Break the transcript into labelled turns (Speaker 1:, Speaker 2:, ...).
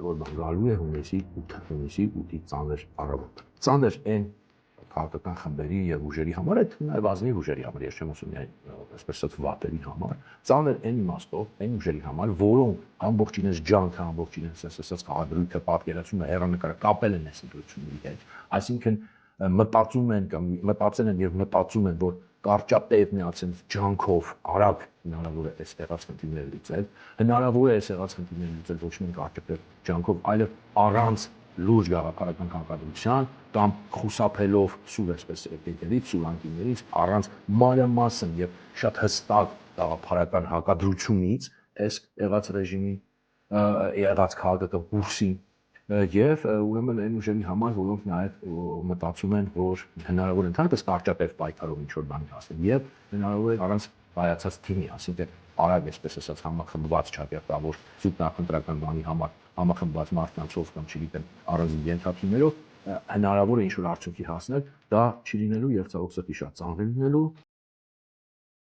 Speaker 1: ամենակարևոր բան գալու է հունիսի 8-ից ծանր առավոտ։ Ծանր այն քաղաքական խմբերի եւ ուժերի համար, այդ նաեւ ազնիվ ուժերի համար, ես չեմ ասում միայն այսպես ասած վատերի համար, ծանր այն իմաստով, այն ուժերի համար, որոնք ամբողջ իրենց ջանքը, ամբողջ իրենց ասած խաղադրույքը, պատկերացումը, հեռանկարը կապել են այս ընտրությունների հետ, այսինքն մտածում են կամ մտածել են եւ մտածում են, որ կարճատև միացած ջանքով արագ հնարավոր է այս եղած խնդիրները լուծել, հնարավոր է այս եղած խնդիրները լուծել ոչ միայն կարճատև ջանքով, այլև առանց լուրջ գաղափարական հակադրության կամ խուսափելով սուր այսպես եկեղեցիներից, սուրանկիներից, առանց մանրամասն եւ շատ հստակ գաղափարական հակադրությունից այս եղած ռեժիմի եղած քաղաքական կուրսին եւ ուրեմն այն ուժերի համար, որոնք նաեւ մտածում են, որ հնարավոր է ընդհանրապես կարճատև պայքարով ինչ-որ բանի հասնել եւ հնարավոր է առանց բայացած թիմի, ասինքն արագ այսպես ասած համախմբված չափյակավոր սուտ նախընտրական բանի համար համախմբված մարդկանցով կամ չգիտեմ առանձին ենթաթիմերով հնարավոր է ինչ-որ արդյունքի հասնել, դա չի լինելու եւ ցավոք սրտի շատ ծանր է լինելու